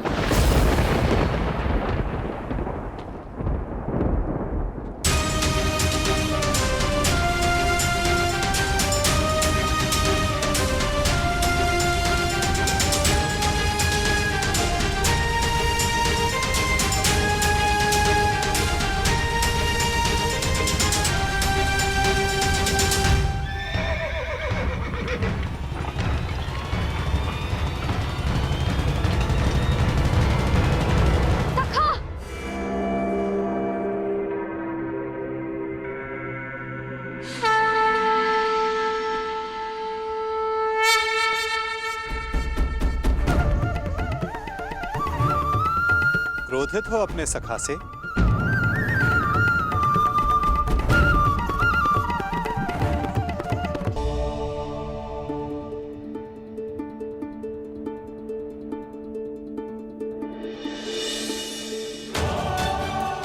क्रोधित हो अपने सखा से?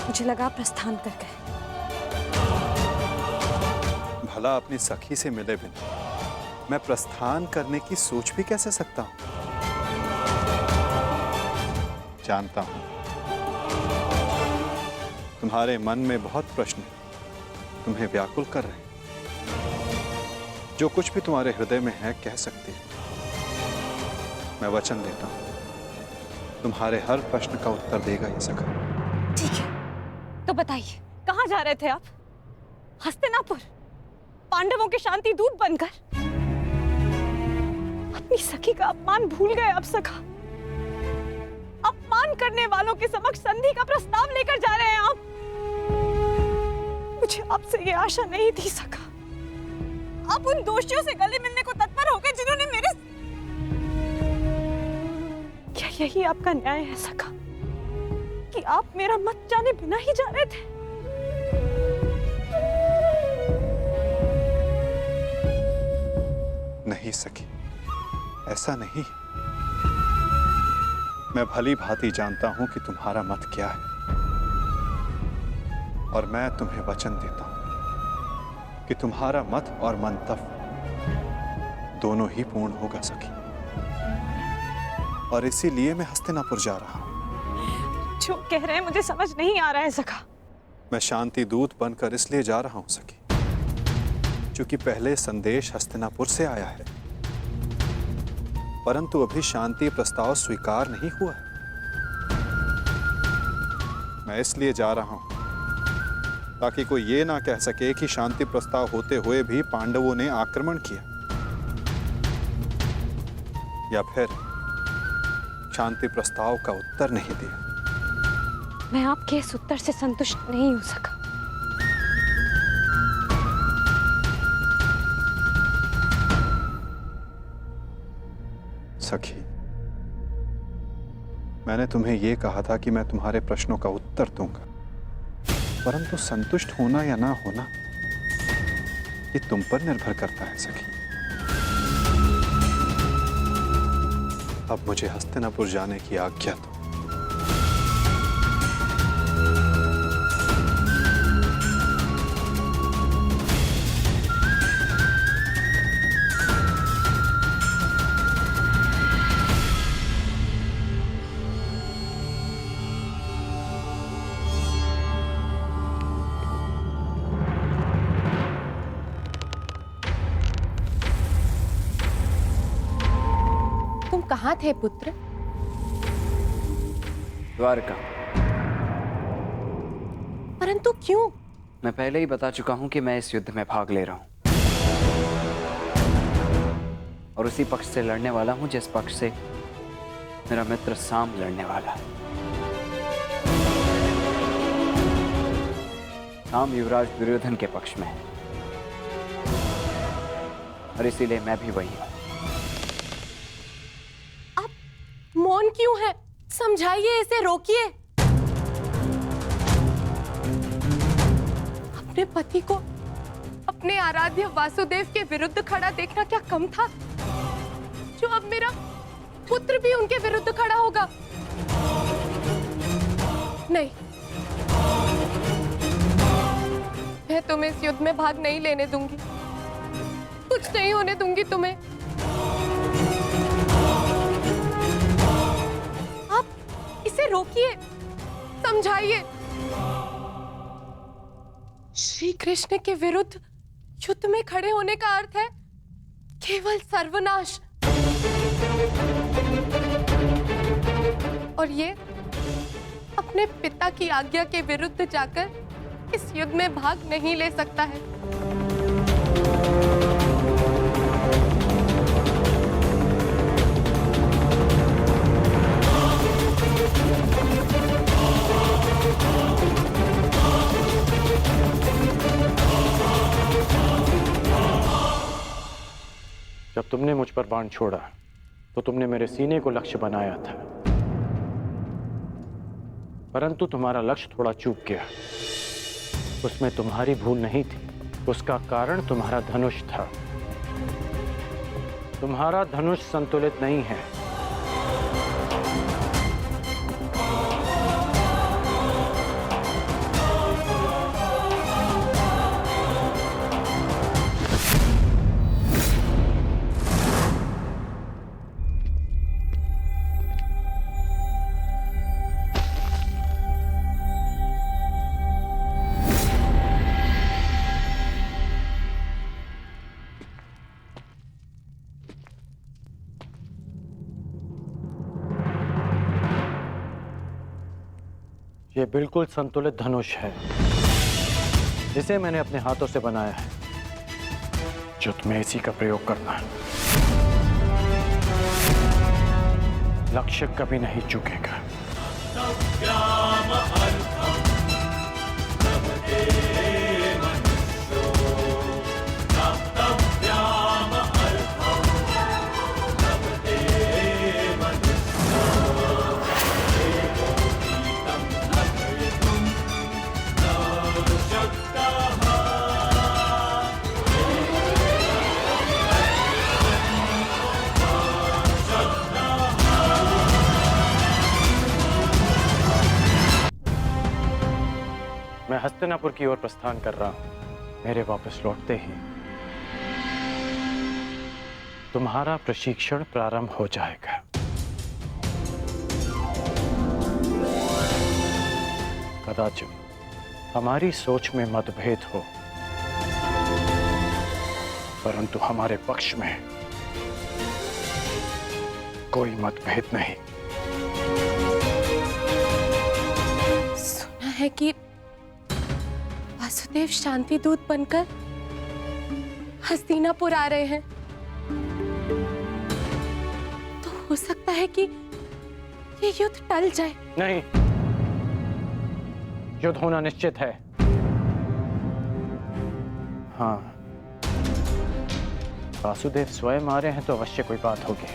मुझे लगा प्रस्थान कर गए। भला अपनी सखी से मिले बिना मैं प्रस्थान करने की सोच भी कैसे सकता हूं? जानता हूं तुम्हारे मन में बहुत प्रश्न तुम्हें व्याकुल कर रहे हैं। जो कुछ भी तुम्हारे हृदय में है कह सकते हो। मैं वचन देता हूं तुम्हारे हर प्रश्न का उत्तर देगा ये सखा। ठीक है, तो बताइए कहां जा रहे थे आप? हस्तिनापुर, पांडवों के शांति दूत बनकर? अपनी सखी का अपमान भूल गए आप सखा? अपमान करने वालों के समक्ष संधि का प्रस्ताव लेकर जा रहे हैं आप? मुझे आपसे ये आशा नहीं थी सखा। आप उन दोषियों से गले मिलने को तत्पर हो गए जिन्होंने मेरे... क्या यही आपका न्याय है सखा कि आप मेरा मत जाने बिना ही जा रहे थे? नहीं सखी, ऐसा नहीं। मैं भली भांति जानता हूं कि तुम्हारा मत क्या है, और मैं तुम्हें वचन देता हूं कि तुम्हारा मत और मंतव्य दोनों ही पूर्ण होगा सखी। और इसीलिए मैं हस्तिनापुर जा रहा हूं। जो कह रहे हैं मुझे समझ नहीं आ रहा है सखा। मैं शांति दूत बनकर इसलिए जा रहा हूं सखी क्योंकि पहले संदेश हस्तिनापुर से आया है परंतु अभी शांति प्रस्ताव स्वीकार नहीं हुआ है। मैं इसलिए जा रहा हूं ताकि कोई ये ना कह सके कि शांति प्रस्ताव होते हुए भी पांडवों ने आक्रमण किया, या फिर शांति प्रस्ताव का उत्तर नहीं दिया। मैं आपके इस उत्तर से संतुष्ट नहीं हो सका। सखी, मैंने तुम्हें यह कहा था कि मैं तुम्हारे प्रश्नों का उत्तर दूंगा, परंतु संतुष्ट होना या ना होना ये तुम पर निर्भर करता है सखी। अब मुझे हस्तिनापुर जाने की आज्ञा दो। कहाँ थे पुत्र? द्वारका। परंतु क्यों? मैं पहले ही बता चुका हूं कि मैं इस युद्ध में भाग ले रहा हूं और उसी पक्ष से लड़ने वाला हूं जिस पक्ष से मेरा मित्र साम लड़ने वाला है। साम युवराज दुर्योधन के पक्ष में है और इसीलिए मैं भी वही हूं। मौन क्यों है? समझाइए, इसे रोकिए। अपने पति को अपने आराध्य वासुदेव के विरुद्ध खड़ा देखना क्या कम था, जो अब मेरा पुत्र भी उनके विरुद्ध खड़ा होगा? नहीं, मैं तुम्हें इस युद्ध में भाग नहीं लेने दूंगी। कुछ नहीं होने दूंगी तुम्हें। इसे रोकिए, समझाइए। श्री कृष्ण के विरुद्ध युद्ध में खड़े होने का अर्थ है केवल सर्वनाश, और ये अपने पिता की आज्ञा के विरुद्ध जाकर इस युद्ध में भाग नहीं ले सकता है। जब तुमने मुझ पर बाण छोड़ा तो तुमने मेरे सीने को लक्ष्य बनाया था, परंतु तुम्हारा लक्ष्य थोड़ा चूक गया। उसमें तुम्हारी भूल नहीं थी, उसका कारण तुम्हारा धनुष था। तुम्हारा धनुष संतुलित नहीं है। ये बिल्कुल संतुलित धनुष है, जिसे मैंने अपने हाथों से बनाया है। जो तुम्हें इसी का प्रयोग करना है। लक्ष्य कभी नहीं चूकेगा। मैं हस्तिनापुर की ओर प्रस्थान कर रहा हूं। मेरे वापस लौटते ही तुम्हारा प्रशिक्षण प्रारंभ हो जाएगा। कदाचित हमारी सोच में मतभेद हो, परंतु हमारे पक्ष में कोई मतभेद नहीं। सुना है कि वासुदेव शांति दूत बनकर हस्तिनापुर आ रहे हैं, तो हो सकता है कि ये युद्ध टल जाए। नहीं, युद्ध होना निश्चित है। हाँ, वासुदेव स्वयं आ रहे हैं तो अवश्य कोई बात होगी।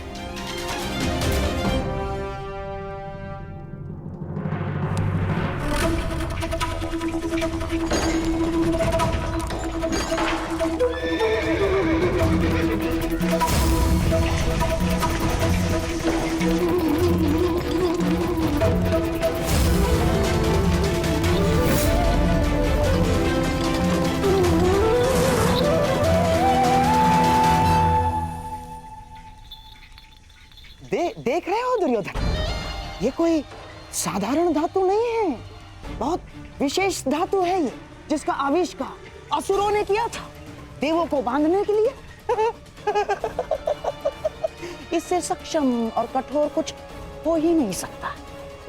देख रहे हो दुर्योधन, ये कोई साधारण धातु नहीं है, बहुत विशेष धातु है ये, जिसका आविष्कार असुरों ने किया था देवों को बांधने के लिए। इससे सक्षम और कठोर कुछ हो ही नहीं सकता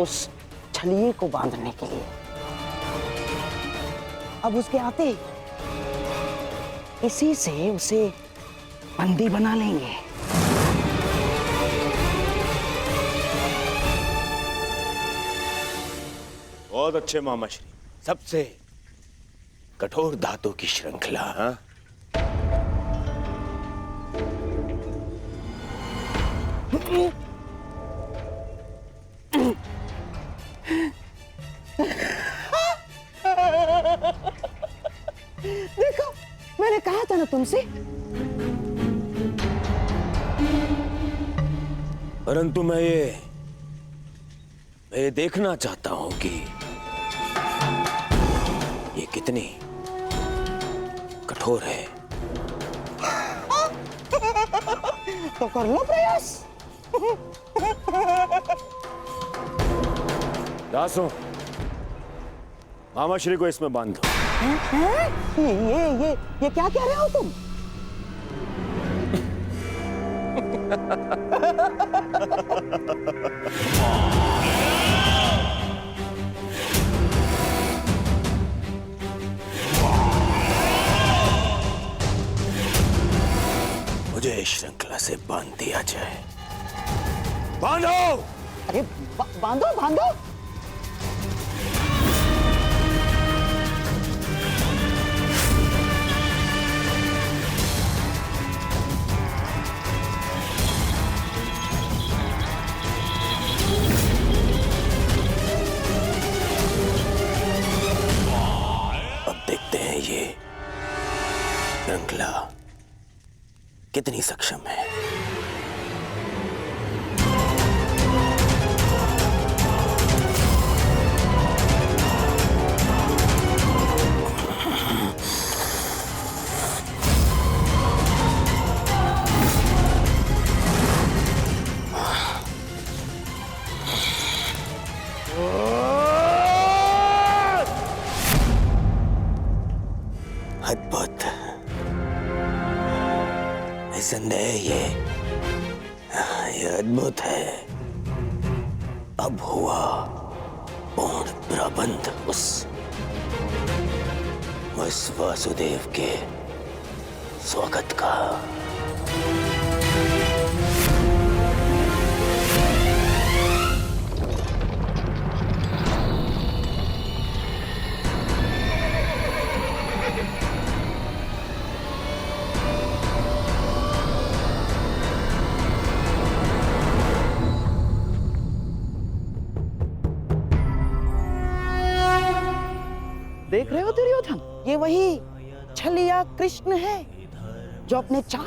उस छलिए को बांधने के लिए। अब उसके आते इसी से उसे बंदी बना लेंगे। बहुत अच्छे मामा श्री, सबसे कठोर धातु की श्रृंखला। हाँ? देखो, मैंने कहा था ना तुमसे। परंतु मैं ये देखना चाहता हूं कि ये कितनी कठोर है। तो कर लो प्रयास। दासों, मामा श्री को इसमें बांध दो। ये क्या कह रहे हो तुम? मुझे इस श्रृंखला से बांध दिया जाए। बांधो! अरे बांधो बांधो। अब देखते हैं ये श्रृंखला कितनी सक्षम है। अद्भुत, निसंदेह ये अद्भुत है। अब हुआ पूर्ण प्रबंध उस वासुदेव के स्वागत का। देख रहे हो दुर्योधन, ये वही छलिया कृष्ण है जो अपने चाल